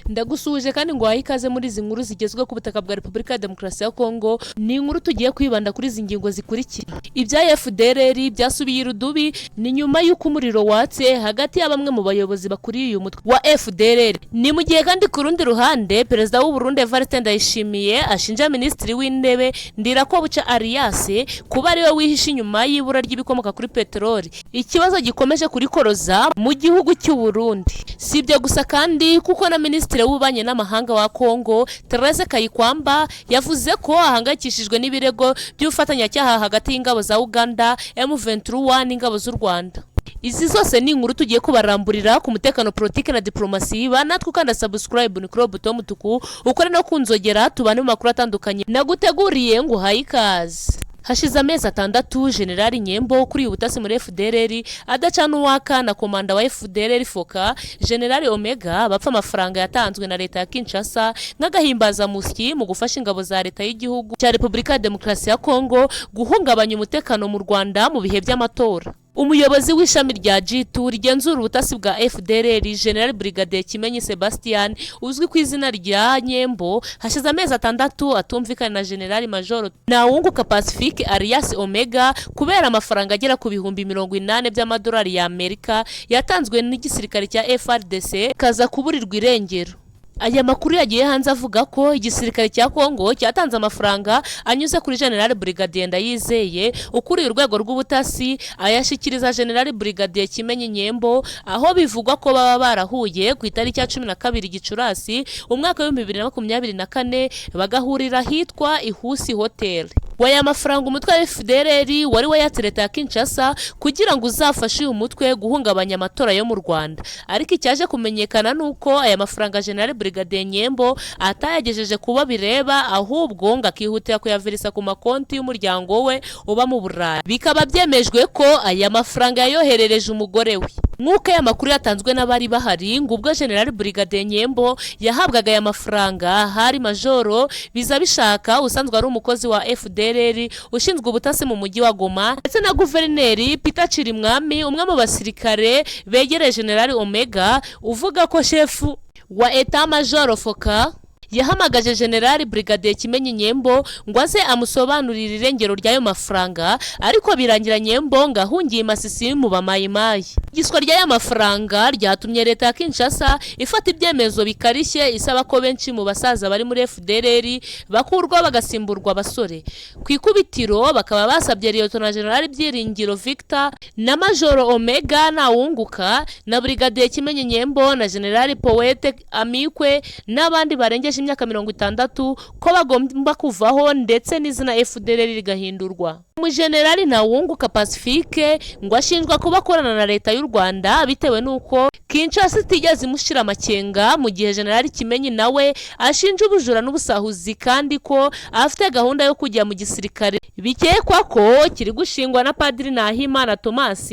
Ndagusuje kandi ngo ikaze muri izi nkuru zigezwe ku butaka bwa Repubulika ya Demokarasi ya Congo. Ni inkuru tugiye kwibanda kuri izi ngingo zikurikira. Ibya Fdrl byasubiye irudubi ni nyuma y'uko umuriro watse hagati ya bamwe mu bayobozi bakuriye uyu mutwe wa Fdrl. Ni mu gihe kandi ku rundi ruhande Perezida w'u Burundi Ndayishimiye ashinja Minisitiri w'Intebe Ndirakobuca Alias kuba ari we wihishe inyuma y'ibura ry'ibikomoka kuri peteroli. Ikibazo gikomeje kuri koroza mu gihugu cy'u Burundi. Si ibyo gusa kandi kuko na Minisitiri w'Ububanyi n'Amahanga wa Congo Therese Kayikwamba yavuze ko ahangayikishijwe n'ibirego by'ubufatanyacyaha hagati y'ingabo za Uganda M23 n'ingabo z'u Rwanda. Izi zose ni inkuru tugiye kubaramburira ku mutekano, politike na diplomasi. Banatwe ukanda subscribe ni kuri buto mutuku ukore no kunzogera tubane mu makuru atandukanye naguteguriye ngo hayi ikaze. Hashize amezi 6 General Nyembo kuri Yubutita muri Fdrl adacana uwaka na komanda wa Fdrl Foka General Omega bapfa amafaranga yatanzwe na leta ya Kinshasa nk'agahimbaza musyi mu gufasha ingabo za leta y'igihugu cya Repubulika ya Demokarasi ya Congo guhungabanya umutekano mu Rwanda mu bihe by'amatora. Umuyobozi w'ishami rya G2 rigenzura ubutasi bwa Fdrl General Brigadier Kimenyi Sebastian uzwi ku izina rya Nyembo hashize amezi 6 atumvikana na General Major Nawunguka Pacifique alias Omega kubera amafaranga agera ku bihumbi 80 by'amadolari ya Amerika yatanzwe n'igisirikare cya FRDC kaza kuburirwa irengero. Aya makuru yagiye hanze avuga ko igisirikare cya Congo cyatanze amafaranga anyuze kuri General Brigadier Ndayizeye ukuriye urwego rw'ubutasi ayashikiriza General Brigadier Kimenyi Nyembo, aho bivugwa ko baba barahuye ku itariki ya 12 Gicurasi umwaka wa 2024 bagahurira hitwa Ihusi Hotel. Waya mafaranga umutwe wa Fdrl wari wayatereta ya Kinshasa kugira ngo uzafashe uyu mutwe guhungabanya amatora yo mu Rwanda. Ariko icyaje kumenyekana nuko aya mafaranga General Brigadier Nyembo atayagejeje kuba bireba, ahubwo ngakihutira kuyavirisa ku makonti y'umuryango we uba mu Burayi. Bikaba byemejwe ko aya mafaranga yayoherereje umugore we. Nk'uko aya makuru yatanzwe n'abari bahari ngo ubwo General Brigadier Nyembo yahabwaga aya mafaranga hari Majoro Bizabishaka usanzwe ari umukozi wa Fdrl ushinzwe ubutasi mu mujyi wa Goma, ndetse na Guverineri Peter Chirimwami umwe mu basirikare begereje General Omega uvuga ko shefu wa Etat Major Foka yahamagaje General Brigadier Kimenyi Nyembo ngo aze amusobanurira irengero ry'ayo mafaranga, ariko birangira Nyembo ngahungiye Masisi mu bamayimayi. Igiswa ry'aya mafaranga ryatumye leta ya Kinshasa ifata ibyemezo bikarishye isaba ko benshi mu basaza bari muri Fdrl bakurwa bagasimburwa abasore. Ku ikubitiro bakaba basabye Lieutenant General Byiringiro Victor na Major Omega Nawunguka na Brigadier Kimenyi Nyembo na General Poete Amikwe n'abandi barengeje imyaka 60 ko bagomba kuvaho ndetse n'izina Fdrl rigahindurwa. Mu General Nawunguka Pacifique ngo ashinjwa kubakorana na leta y'u Rwanda bitewe nuko Kinshasa itigeze imushira amakenga, mu gihe General Kimenyi nawe ashinja ubujura n'ubusahuzi kandi ko afite gahunda yo kujya mu gisirikare bikekwa ko kiri gushingwa na Padiri Nahimana Thomas.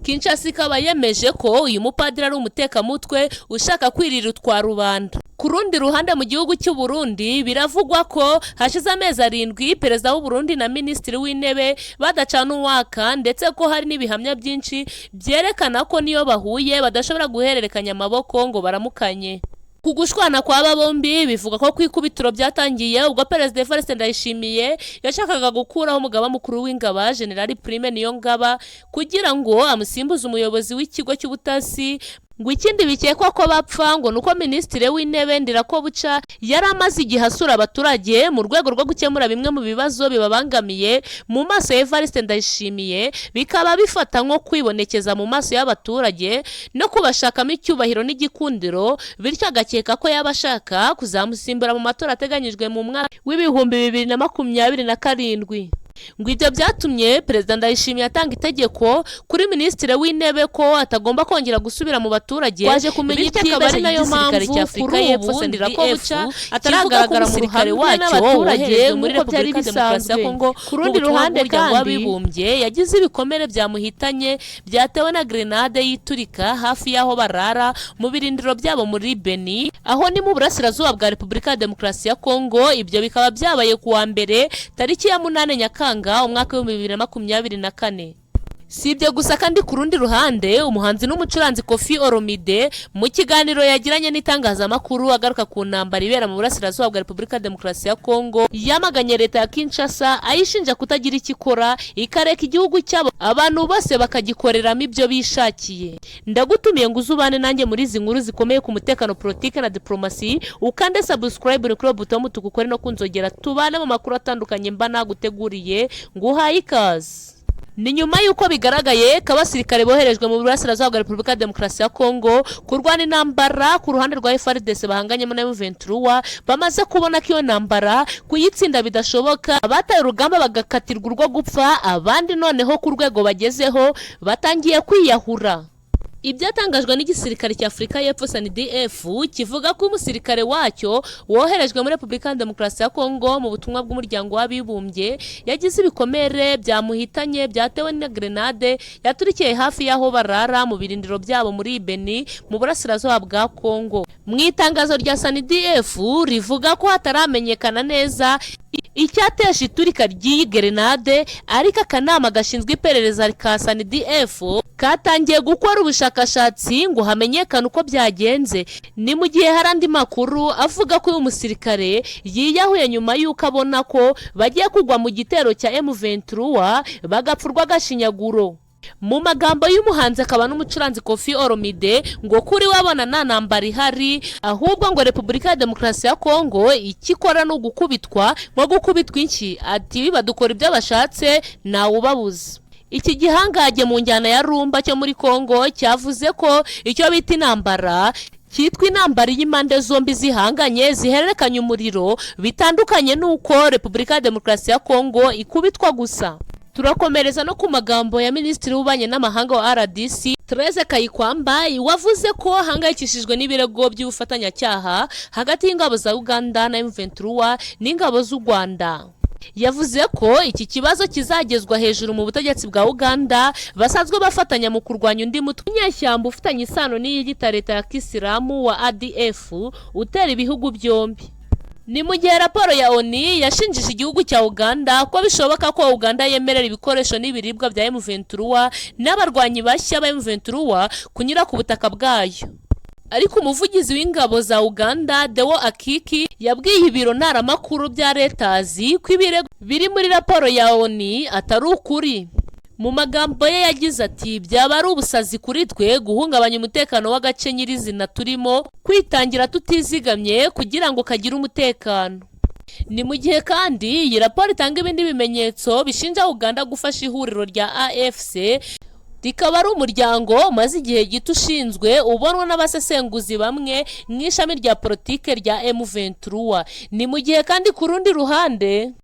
Kinshasa ikaba yemeje ko uyu mupadiri ari umutekamutwe ushaka kwirira utwa rubanda. Ku rundi ruhande mu gihugu cy'u Burundi biravugwa ko hashize amezi 7 Perezida w'u Burundi na Minisitiri w'Intebe badacana uwaka, ndetse ko hari n'ibihamya byinshi byerekana ko niyo bahuye badashobora guhererekanya amaboko ngo baramukanye. Kugushwana kw'aba bombi bivuga ko kwikubitiro byatangiye ubwo Perezida Ndayishimiye yashakaga gukuraho umugaba mukuru w'ingaba General Prime Niyongaba kugira ngo amusimbuze umuyobozi w'ikigo cy'ubutasi. Ngo ikindi bikekwa ko bapfa ngo nuko Minisitiri w'Intebe Ndirakobuca yari amaze igihe asura abaturage mu rwego rwo gukemura bimwe mu bibazo bibabangamiye mu maso ya Ndayishimiye, bikaba bifata nko kwibonekeza mu maso y'abaturage no kubashakamo icyubahiro n'igikundiro, bityo agakeka ko yabashaka kuzamusimbura mu matora ateganyijwe mu mwaka w'ibihumbi 2027. Ngo ibyo byatumye Perezida Ndayishimiye atanga itegeko kuri Minisitiri w'Intebe ko atagomba kongera gusubira mu baturage. Waje kumenya iby'akabari nayo mpamvu cya Afrika y'Epfo Ndirakobuca ataragaragara mu ruhare w'abaturage muri Repubulika ya Demokarasi ya Congo. Ku rundi ruhande kandi w'abibumbye yagize ibikomere byamuhitanye byatewe na grenade yiturika hafi y'aho barara mu birindiro byabo muri Beni, aho ni mu burasirazuba bwa Repubulika ya Demokarasi ya Congo. Ibyo bikaba byabaye kuwa mbere tariki ya 8 Nyakanga umwaka wa 2024. Sibyo gusa kandi ku rundi ruhande umuhanzi n'umucuranzi Koffi Olomide mu kiganiro yagiranye n'itangazamakuru agaruka ku ntambara ibera mu burasirazuba bwa Repubulika ya Demokarasi ya Congo yamaganye leta ya Kinshasa ayishinja kutagira ikikora ikareka igihugu cyabo abantu bose bakagikoreramo ibyo bishakiye. Ndagutumiye ngo uzubane nanjye muri izi nkuru zikomeye ku mutekano, politike na diplomasi, ukande subscribe kuri buto mutugukore no kunzogera tubane mu makuru atandukanye mba naguteguriye nguhaye ikaze. Ni nyuma yuko bigaragaye kabasirikare boherejwe mu burasirazuba bwa Repubulika ya Demokarasi ya Congo kurwana intambara ku ruhande rwa Fdrl bahanganye na M23 bamaze kubona ko iyo ntambara kuyitsinda bidashoboka, abataye urugamba bagakatirwa urwo gupfa, abandi noneho ku rwego bagezeho batangiye kwiyahura. Ibyatangajwe n'igisirikare cya Afrika y'Epfo SANDF kivuga ko umusirikare wacyo woherejwe muri Repubulika ya Demokarasi ya Congo mu butumwa bw'umuryango w'abibumbye yagize ibikomere byamuhitanye byatewe na grenade yaturikiye hafi y'aho barara mu birindiro byabo muri Beni mu burasirazuba bwa Congo. Mu itangazo rya SANDF rivuga ko hataramenyekana neza icyatesha iturika ry'iyi grenade, ariko akanama gashinzwe iperereza ka SANDF katangiye gukora ubushakashatsi ngo hamenyekane uko byagenze. Ni mu gihe hari andi makuru avuga ko uyu musirikare yiyahuye nyuma y'uko abona ko bagiye kugwa mu gitero cya M23 bagapfurwa gashinyaguro. Mu magambo y'umuhanzi akaba n'umucuranzi Koffi Olomide ngo kuri wabona nta ntambara ihari, ahubwo ngo Repubulika ya Demokarasi ya Congo ikikora no gukubitwa nko gukubitwa inki, ati badukora ibyo bashatse ntawe ubabuza. Iki gihangage mu njyana ya rumba cyo muri Congo cyavuze ko icyo bita intambara cyitwa intambara y'impande zombi zihanganye zihererekanya umuriro, bitandukanye nuko Repubulika ya Demokarasi ya Congo ikubitwa gusa. Turakomereza no ku magambo ya Minisitiri w'Ububanyi n'Amahanga wa RDC Therese Kayikwamba wavuze ko hangayikishijwe n'ibirego by'ubufatanyacyaha hagati y'ingabo za Uganda na M23 n'ingabo z'u Rwanda. Yavuze ko iki kibazo kizagezwa hejuru mu butegetsi bwa Uganda basanzwe bafatanya mu kurwanya undi mutwe w'inyeshyamba ufitanye isano n'iyita leta ya Kisilamu wa ADF utera ibihugu byombi. Ni mu gihe raporo ya ONU yashinjije igihugu cya Uganda ko bishoboka ko Uganda yemerera ibikoresho n'ibiribwa bya M23 n'abarwanyi bashya ba M23 kunyura ku butaka bwayo. Ariko umuvugizi w'ingabo za Uganda Dewo Akiki yabwiye ibiro ntaramakuru bya Reuters ko ibirego biri muri raporo ya ONU atari ukuri. Mu magambo ye yagize ati byaba ari ubusazi kuri twe guhungabanya umutekano w'agace nyirizina turimo kwitangira tutizigamye kugira ngo kagire umutekano. Ni mu gihe kandi iyi raporo itanga ibindi bimenyetso bishinja Uganda gufasha ihuriro rya AFC rikaba ari umuryango maze igihe gito ushinzwe ubonwa n'abasesenguzi bamwe mu ishami rya politike rya M23. Ni mu gihe kandi ku rundi ruhande